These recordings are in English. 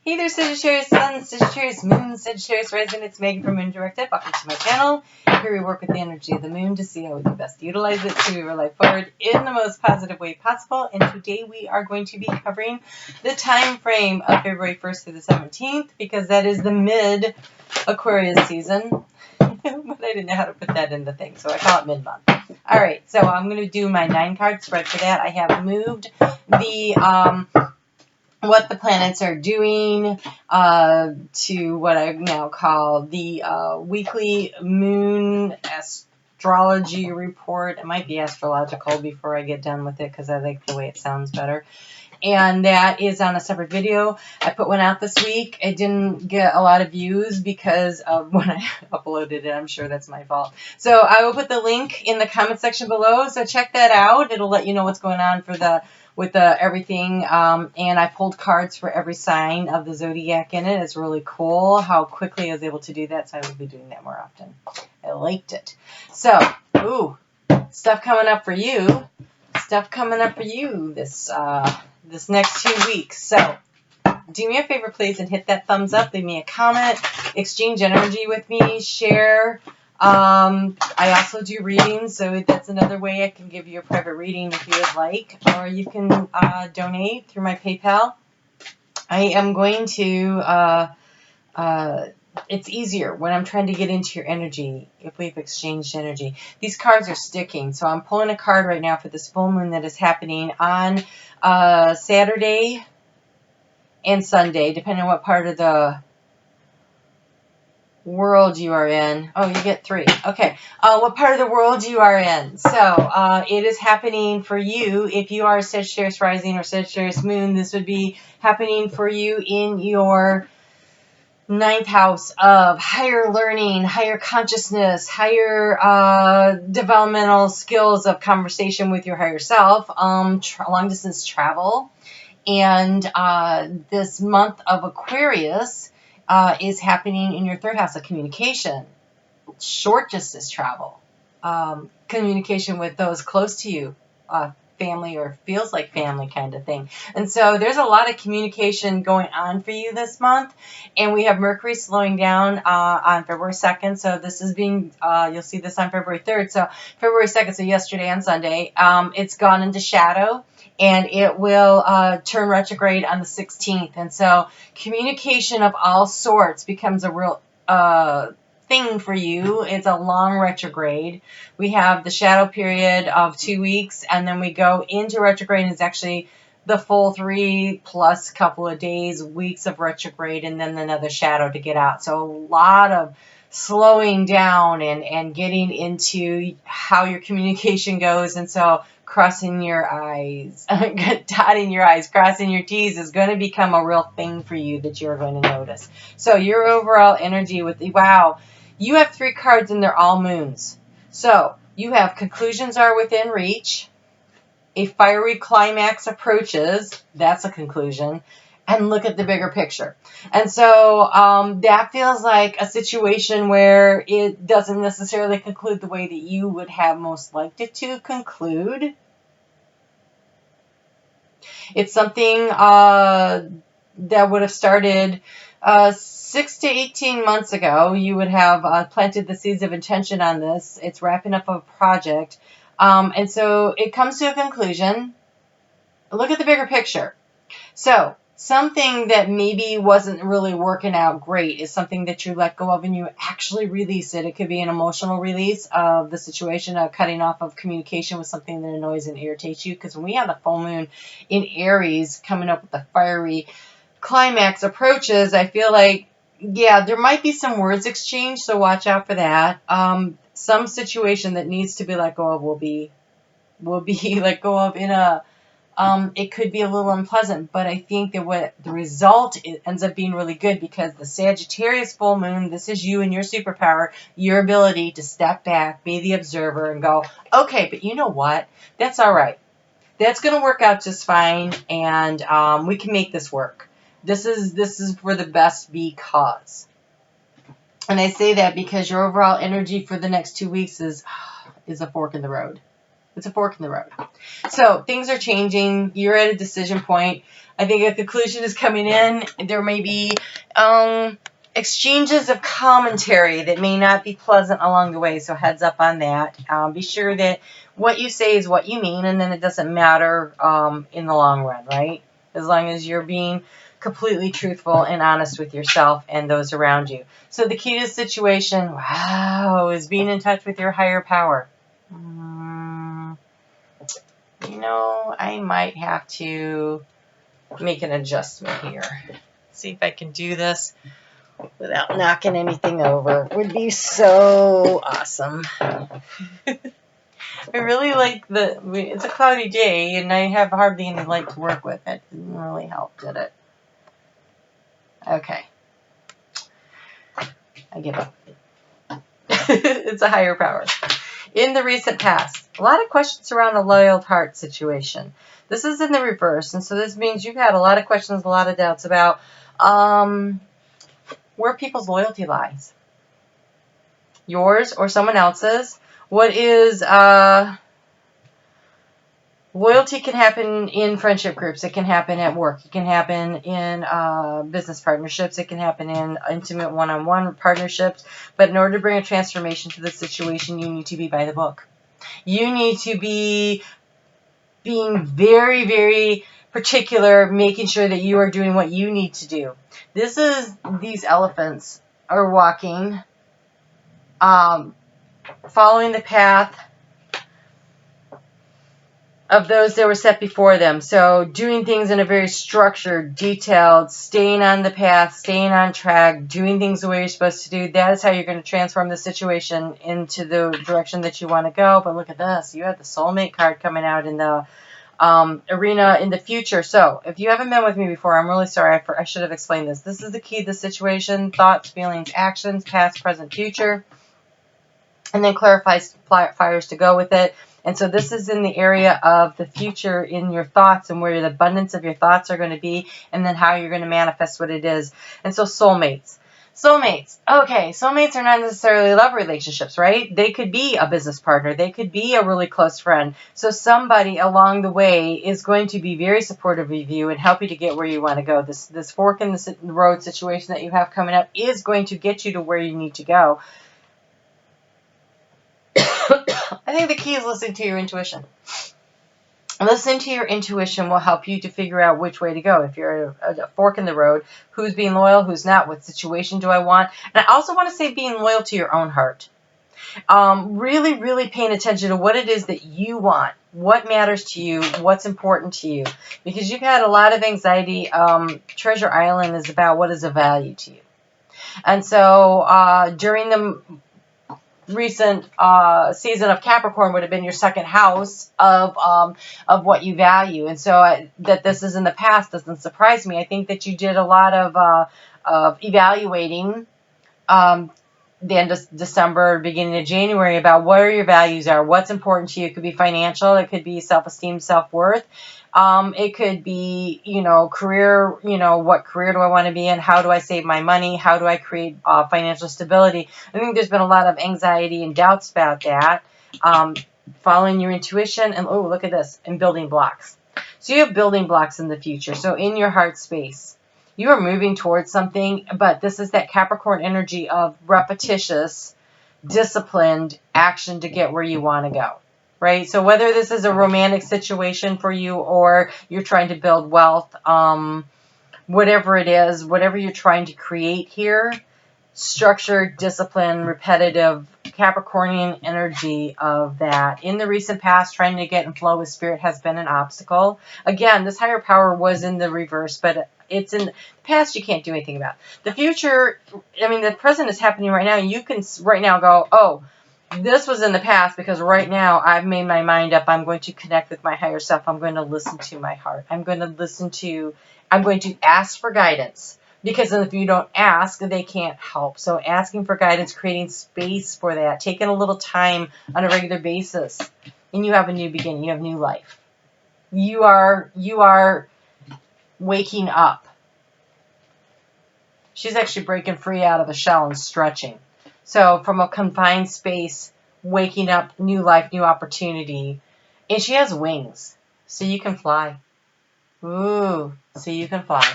Hey there, Sagittarius Sun, Sagittarius Moon, Sagittarius Rising. It's Megan from Moon Directive. Welcome to my channel. Here we work with the energy of the moon to see how we can best utilize it to move our life forward in the most positive way possible. And today we are going to be covering the time frame of February 1st through the 17th because that is the mid-Aquarius season. But I didn't know how to put that in the thing, so I call it mid-month. All right, so I'm going to do my 9-card spread for that. I have moved the what the planets are doing to what I now call the weekly moon astrology report. It might be astrological before I get done with it because I like the way it sounds better. And that is on a separate video. I put one out this week. It didn't get a lot of views because of when I uploaded it. I'm sure that's my fault. So I will put the link in the comment section below. So check that out. It'll let you know what's going on for with everything. And I pulled cards for every sign of the zodiac in it. It's really cool how quickly I was able to do that. So I will be doing that more often. I liked it. So, ooh, stuff coming up for you. Stuff coming up for you this next 2 weeks. So do me a favor, please, and hit that thumbs up. Leave me a comment. Exchange energy with me. Share. I also do readings, so that's another way I can give you a private reading if you would like. Or you can donate through my PayPal. I am going to... it's easier when I'm trying to get into your energy if we've exchanged energy. These cards are sticking, so I'm pulling a card right now for this full moon that is happening on Saturday and Sunday, depending on what part of the world you are in. Oh, you get 3. Okay. What part of the world you are in. So it is happening for you. If you are Sagittarius Rising or Sagittarius Moon, this would be happening for you in your 9th house of higher learning, higher consciousness, higher developmental skills of conversation with your higher self, long distance travel. And this month of Aquarius is happening in your 3rd house of communication, short distance travel, communication with those close to you, family or feels like family kind of thing. And so there's a lot of communication going on for you this month. And we have Mercury slowing down on February 2nd. So this is being, you'll see this on February 3rd. So February 2nd, so yesterday and Sunday, it's gone into shadow. And it will turn retrograde on the 16th. And so communication of all sorts becomes a real thing for you. It's a long retrograde. We have the shadow period of 2 weeks, and then we go into retrograde, and it's actually the full 3 plus couple of days, weeks of retrograde, and then another shadow to get out. So a lot of slowing down and getting into how your communication goes. And so crossing your I's, dotting your I's, crossing your T's is going to become a real thing for you that you're going to notice. So your overall energy with the, wow, you have 3 cards and they're all moons. So you have conclusions are within reach. A fiery climax approaches. That's a conclusion. And look at the bigger picture. And so that feels like a situation where it doesn't necessarily conclude the way that you would have most liked it to conclude. It's something that would have started 6 to 18 months ago. You would have planted the seeds of intention on this. It's wrapping up a project. And so it comes to a conclusion. Look at the bigger picture. So something that maybe wasn't really working out great is something that you let go of and you actually release it. It could be an emotional release of the situation, of cutting off of communication with something that annoys and irritates you. Because when we have the full moon in Aries coming up with the fiery climax approaches, I feel like, yeah, there might be some words exchanged, so watch out for that. Some situation that needs to be let go of will be let go of in a it could be a little unpleasant, but I think that what the result ends up being really good because the Sagittarius full moon, this is you and your superpower, your ability to step back, be the observer and go, okay, but you know what? That's all right. That's going to work out just fine, and we can make this work. This is for the best because. And I say that because your overall energy for the next 2 weeks is a fork in the road. It's a fork in the road. So things are changing. You're at a decision point. I think a conclusion is coming in. There may be exchanges of commentary that may not be pleasant along the way. So heads up on that. Be sure that what you say is what you mean, and then it doesn't matter in the long run, right? As long as you're being completely truthful and honest with yourself and those around you. So the key to the situation, wow, is being in touch with your higher power. You know, I might have to make an adjustment here. See if I can do this without knocking anything over. It would be so awesome. I really like it's a cloudy day and I have hardly any light to work with. It didn't really help, did it? Okay. I give up. It's a higher power. In the recent past, a lot of questions around the loyal heart situation. This is in the reverse, and so this means you've had a lot of questions, a lot of doubts about where people's loyalty lies. Yours or someone else's. What is loyalty can happen in friendship groups. It can happen at work. It can happen in business partnerships. It can happen in intimate one-on-one partnerships. But in order to bring a transformation to the situation, you need to be by the book. You need to be being very, very particular, making sure that you are doing what you need to do. These elephants are walking, following the path of those that were set before them. So doing things in a very structured, detailed, staying on the path, staying on track, doing things the way you're supposed to do. That is how you're going to transform the situation into the direction that you want to go. But look at this. You have the soulmate card coming out in the arena in the future. So if you haven't been with me before, I'm really sorry. I should have explained this. This is the key to the situation: thoughts, feelings, actions, past, present, future. And then clarifies fires to go with it. And so this is in the area of the future in your thoughts and where the abundance of your thoughts are going to be, and then how you're going to manifest what it is. And so soulmates. Soulmates. Okay, soulmates are not necessarily love relationships, right? They could be a business partner. They could be a really close friend. So somebody along the way is going to be very supportive of you and help you to get where you want to go. This fork in the road situation that you have coming up is going to get you to where you need to go. I think the key is listening to your intuition. Listening to your intuition will help you to figure out which way to go. If you're at a fork in the road, who's being loyal, who's not, what situation do I want? And I also want to say being loyal to your own heart. Really, really paying attention to what it is that you want, what matters to you, what's important to you. Because you've had a lot of anxiety. Treasure Island is about what is of value to you. And so during the recent season of Capricorn would have been your second house of what you value. And so that this is in the past doesn't surprise me. I think that you did a lot of evaluating the end of December, beginning of January, about what your values are, what's important to you. It could be financial, it could be self-esteem, self-worth. It could be, career, what career do I want to be in? How do I save my money? How do I create financial stability? I think there's been a lot of anxiety and doubts about that. Following your intuition and, oh, look at this, and building blocks. So you have building blocks in the future. So in your heart space, you are moving towards something, but this is that Capricorn energy of repetitious, disciplined action to get where you want to go. Right? So whether this is a romantic situation for you or you're trying to build wealth, whatever it is, whatever you're trying to create here, structured, disciplined, repetitive, Capricornian energy of that. In the recent past, trying to get in flow with spirit has been an obstacle. Again, this higher power was in the reverse, but it's in the past you can't do anything about. The future, the present is happening right now. You can right now go, oh, this was in the past because right now I've made my mind up. I'm going to connect with my higher self. I'm going to listen to my heart. I'm going to ask for guidance, because if you don't ask, they can't help. So asking for guidance, creating space for that, taking a little time on a regular basis, and you have a new beginning. You have new life. You are waking up. She's actually breaking free out of the shell and stretching. So from a confined space, waking up, new life, new opportunity. And she has wings, so you can fly. Ooh, so you can fly.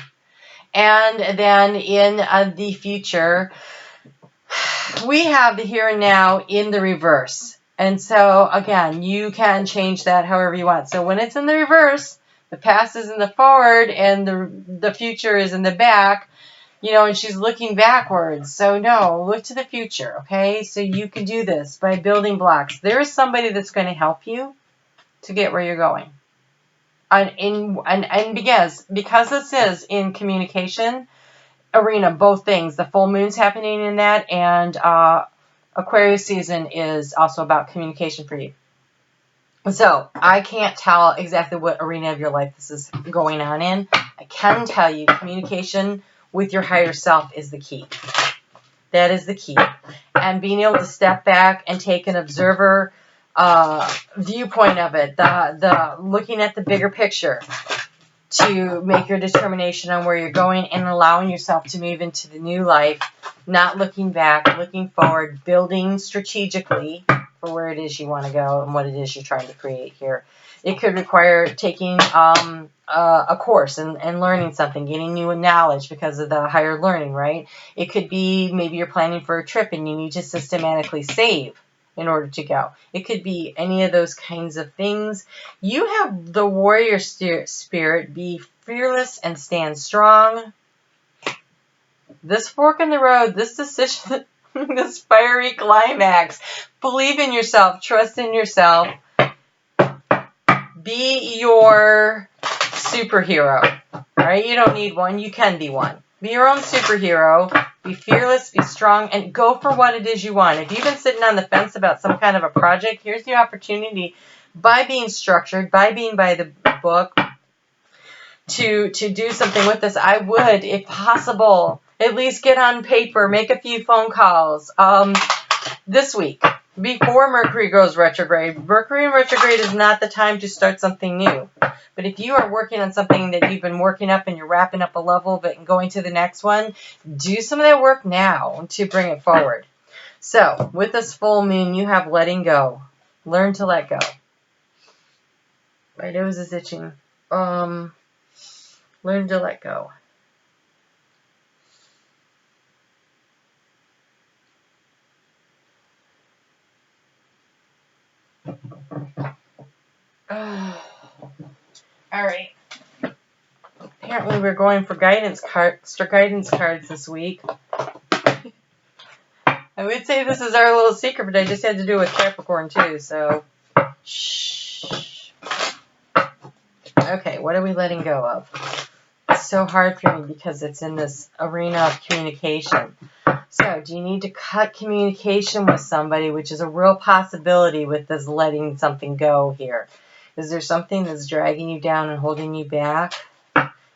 And then in the future, we have the here and now in the reverse. And so, again, you can change that however you want. So when it's in the reverse, the past is in the forward and the future is in the back, you know, and she's looking backwards. So no, look to the future, okay? So you can do this by building blocks. There is somebody that's going to help you to get where you're going. And because this is in communication arena, both things, the full moon's happening in that, and Aquarius season is also about communication for you. So I can't tell exactly what arena of your life this is going on in. I can tell you communication with your higher self is the key. That is the key. And being able to step back and take an observer viewpoint of it, the looking at the bigger picture to make your determination on where you're going and allowing yourself to move into the new life, not looking back, looking forward, building strategically for where it is you want to go and what it is you're trying to create here. It could require taking a course and learning something, getting new knowledge because of the higher learning, right? It could be maybe you're planning for a trip and you need to systematically save in order to go. It could be any of those kinds of things. You have the warrior spirit. Be fearless and stand strong. This fork in the road, this decision, this fiery climax. Believe in yourself. Trust in yourself. Be your superhero. All right? You don't need one. You can be one. Be your own superhero. Be fearless, be strong, and go for what it is you want. If you've been sitting on the fence about some kind of a project, here's the opportunity, by being structured, by being by the book, to do something with this. I would, if possible, at least get on paper, make a few phone calls this week before Mercury goes retrograde. Mercury in retrograde is not the time to start something new. But if you are working on something that you've been working up and you're wrapping up a level of it and going to the next one, do some of that work now to bring it forward. So with this full moon, you have letting go. Learn to let go. My nose is itching. Learn to let go. All right. Apparently we're going for guidance cards this week. I would say this is our little secret, but I just had to do it with Capricorn too, so shh. Okay, what are we letting go of? It's so hard for me because it's in this arena of communication. So, do you need to cut communication with somebody, which is a real possibility with this letting something go here? Is there something that's dragging you down and holding you back?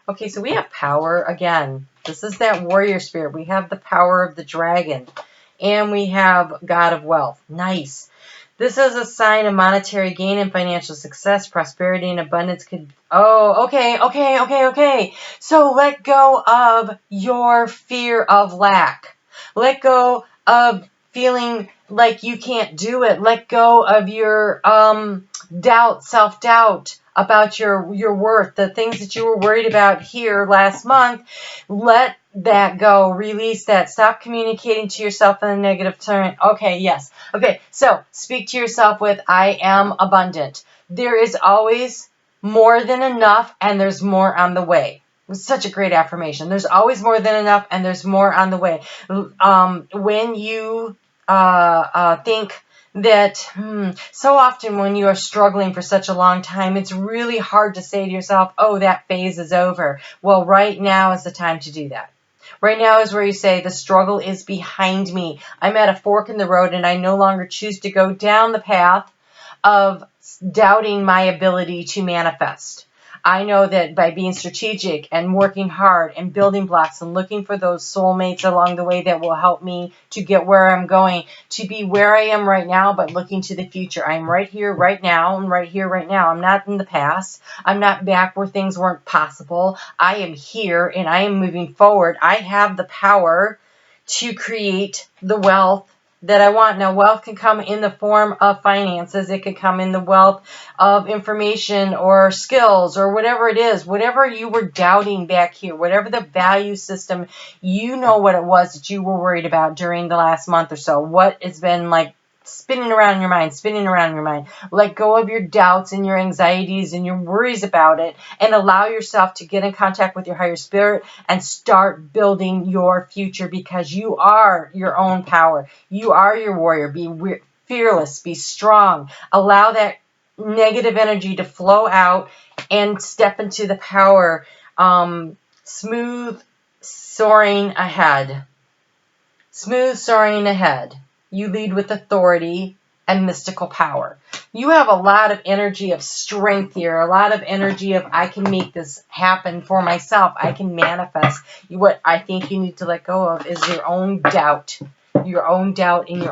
Okay, so we have power. Again, this is that warrior spirit. We have the power of the dragon. And we have God of wealth. Nice. This is a sign of monetary gain and financial success, prosperity and abundance. Okay. So let go of your fear of lack. Let go of feeling like you can't do it. Let go of your doubt, self-doubt about your worth, the things that you were worried about here last month. Let that go. Release that. Stop communicating to yourself in a negative tone. Okay, yes. Okay, so speak to yourself with, I am abundant. There is always more than enough, and there's more on the way. It's such a great affirmation. There's always more than enough, and there's more on the way. When you think that so often when you are struggling for such a long time, it's really hard to say to yourself, oh, that phase is over. Well, right now is the time to do that. Right now is where you say, the struggle is behind me. I'm at a fork in the road, and I no longer choose to go down the path of doubting my ability to manifest. I know that by being strategic and working hard and building blocks and looking for those soulmates along the way that will help me to get where I'm going, to be where I am right now, but looking to the future. I'm right here, right now, and right here, right now. I'm not in the past. I'm not back where things weren't possible. I am here, and I am moving forward. I have the power to create the wealth that I want. Now, wealth can come in the form of finances. It could come in the wealth of information or skills or whatever it is. Whatever you were doubting back here, whatever the value system, you know what it was that you were worried about during the last month or so. What has been like spinning around in your mind, spinning around in your mind. Let go of your doubts and your anxieties and your worries about it, and allow yourself to get in contact with your higher spirit and start building your future, because you are your own power. You are your warrior. Be fearless, be strong. Allow that negative energy to flow out and step into the power. Smooth soaring ahead. Smooth soaring ahead. You lead with authority and mystical power. You have a lot of energy of strength here, a lot of energy of I can make this happen for myself. I can manifest. What I think you need to let go of is your own doubt in your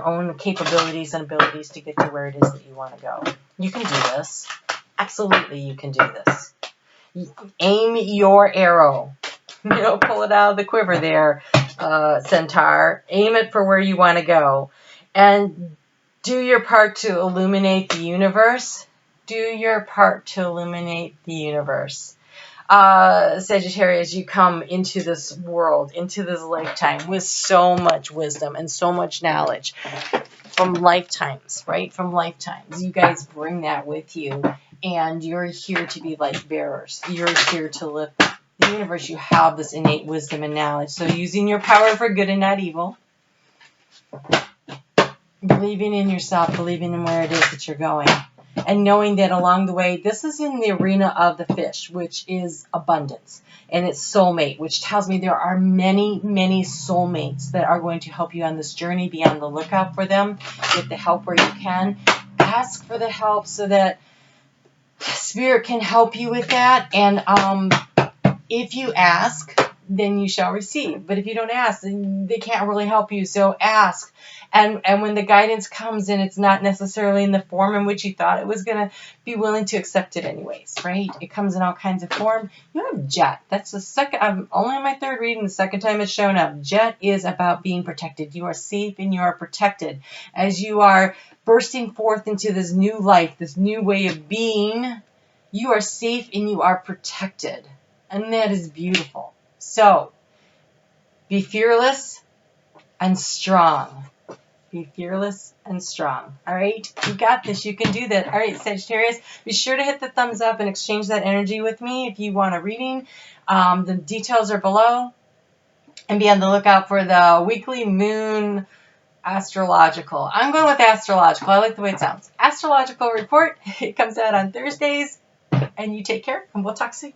own capabilities and abilities to get to where it is that you want to go. You can do this. Absolutely, you can do this. Aim your arrow. Pull it out of the quiver there, Centaur. Aim it for where you want to go. And do your part to illuminate the universe. Do your part to illuminate the universe. Sagittarius, you come into this world, into this lifetime with so much wisdom and so much knowledge from lifetimes, right? From lifetimes. You guys bring that with you, and you're here to be light bearers. You're here to lift the universe. You have this innate wisdom and knowledge. So using your power for good and not evil. Believing in yourself, believing in where it is that you're going, and knowing that along the way, this is in the arena of the fish, which is abundance, and it's soulmate, which tells me there are many, many soulmates that are going to help you on this journey. Be on the lookout for them. Get the help where you can. Ask for the help so that Spirit can help you with that. And if you ask, then you shall receive. But if you don't ask, then they can't really help you. So ask. And when the guidance comes in, it's not necessarily in the form in which you thought it was going to, be willing to accept it anyways, right? It comes in all kinds of form. You have Jet. That's the second, I'm only on my third reading, the second time it's shown up. Jet is about being protected. You are safe and you are protected. As you are bursting forth into this new life, this new way of being, you are safe and you are protected. And that is beautiful. So, be fearless and strong. Be fearless and strong. All right? You got this. You can do that. All right, Sagittarius, be sure to hit the thumbs up and exchange that energy with me if you want a reading. The details are below. And be on the lookout for the weekly moon astrological. I'm going with astrological. I like the way it sounds. Astrological report. It comes out on Thursdays. And you take care, and we'll talk soon.